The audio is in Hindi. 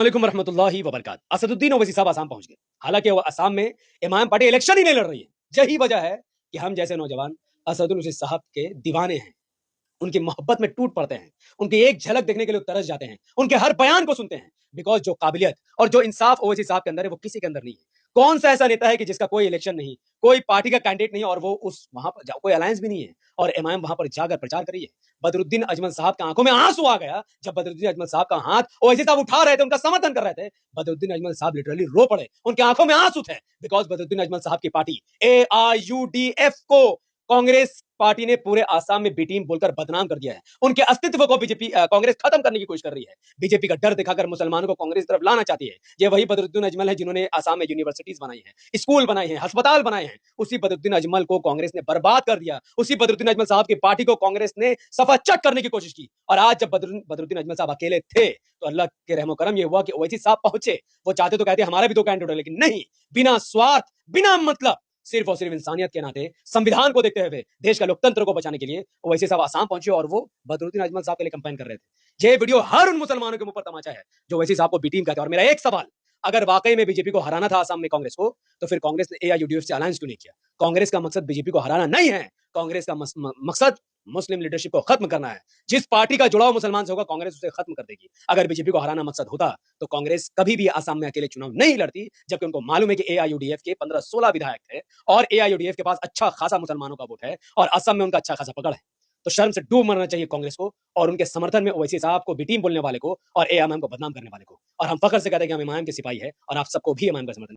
वालेकुम रहमतुल्लाहि व बरकात। असदुद्दीन ओवैसी साहब आसाम पहुंच गए। हालांकि वो आसाम में इमाम पार्टी इलेक्शन ही नहीं लड़ रही है। यही वजह है कि हम जैसे नौजवान असदुद्दीन ओवैसी साहब के दीवाने हैं, उनकी मोहब्बत में टूट पड़ते हैं, उनकी एक झलक देखने के लिए तरस जाते हैं, उनके हर बयान को सुनते हैं। बिकॉज जो काबिलियत और जो इंसाफ ओवैसी साहब के अंदर है वो किसी के अंदर नहीं है। कौन सा ऐसा नेता है कि जिसका कोई इलेक्शन नहीं, कोई पार्टी का कैंडिडेट नहीं और वो उस वहां पर कोई अलायंस भी नहीं है और इमाम वहां पर जाकर प्रचार कर रही है। बदरुद्दीन अजमल साहब की आंखों में आंसू आ गया जब बदरुद्दीन अजमल साहब का हाथ ओवैसी साहब उठा रहे थे, उनका समर्थन कर रहे थे। बदरुद्दीन अजमल साहब लिटरली रो पड़े, उनकी आंखों में आंसू थे। बिकॉज बदरुद्दीन अजमल साहब की पार्टी AIUDF को कांग्रेस पार्टी ने पूरे आसाम में बी टीम बोलकर बदनाम कर दिया है। उनके अस्तित्व को बीजेपी कांग्रेस खत्म करने की कोशिश कर रही है। बीजेपी का डर दिखाकर मुसलमानों को कांग्रेस की तरफ लाना चाहती है। ये वही बदरुद्दीन अजमल है जिन्होंने आसाम में यूनिवर्सिटीज बनाई है, स्कूल बनाए हैं, अस्पताल बनाए हैं। उसी बदरुद्दीन अजमल को कांग्रेस ने बर्बाद कर दिया। उसी बदरुद्दीन अजमल साहब की पार्टी को कांग्रेस ने सफाचट करने की कोशिश की। और आज जब बदरुद्दीन अजमल साहब अकेले थे तो अल्लाह के रहमो करम ये हुआ कि ओवैसी साहब पहुंचे। वो चाहते तो कहते हमारा भी तो कैंडिडेट है, लेकिन नहीं, बिना स्वार्थ, बिना मतलब, सिर्फ और सिर्फ इंसानियत के नाते, संविधान को देखते हुए, देश का लोकतंत्र को बचाने के लिए ओवैसी साहब आसाम पहुंचे और वो बदरुद्दीन अजमल साहब के लिए कैंपेन कर रहे थे। ये वीडियो हर उन मुसलमानों के मुंह पर तमाचा है जो ओवैसी साहब को बी टीम कहते हैं। और मेरा एक सवाल, अगर वाकई में बीजेपी को हराना था आसाम में कांग्रेस को, तो फिर कांग्रेस ने AIUDF से अलायंस क्यों नहीं किया? कांग्रेस का मकसद बीजेपी को हराना नहीं है। कांग्रेस का मकसद मुस्लिम लीडरशिप को खत्म करना है। जिस पार्टी का जुड़ाव मुसलमान से होगा कांग्रेस उसे खत्म कर देगी। अगर बीजेपी को हराना मकसद होता तो कांग्रेस कभी भी आसाम में अकेले चुनाव नहीं लड़ती, जबकि उनको मालूम है कि AIUDF के 15-16 विधायक थे और AIUDF के पास अच्छा खासा मुसलमानों का वोट है और असम में उनका अच्छा खासा पकड़ है। तो शर्म से डूब मरना चाहिए कांग्रेस को और उनके समर्थन में ओवैसी साहब को बी टीम बोलने वाले को और इमाम को बदनाम करने वाले को। और हम फख्र से कहते हैं कि हम इमाम के सिपाही है और आप सबको भी इमाम का समर्थन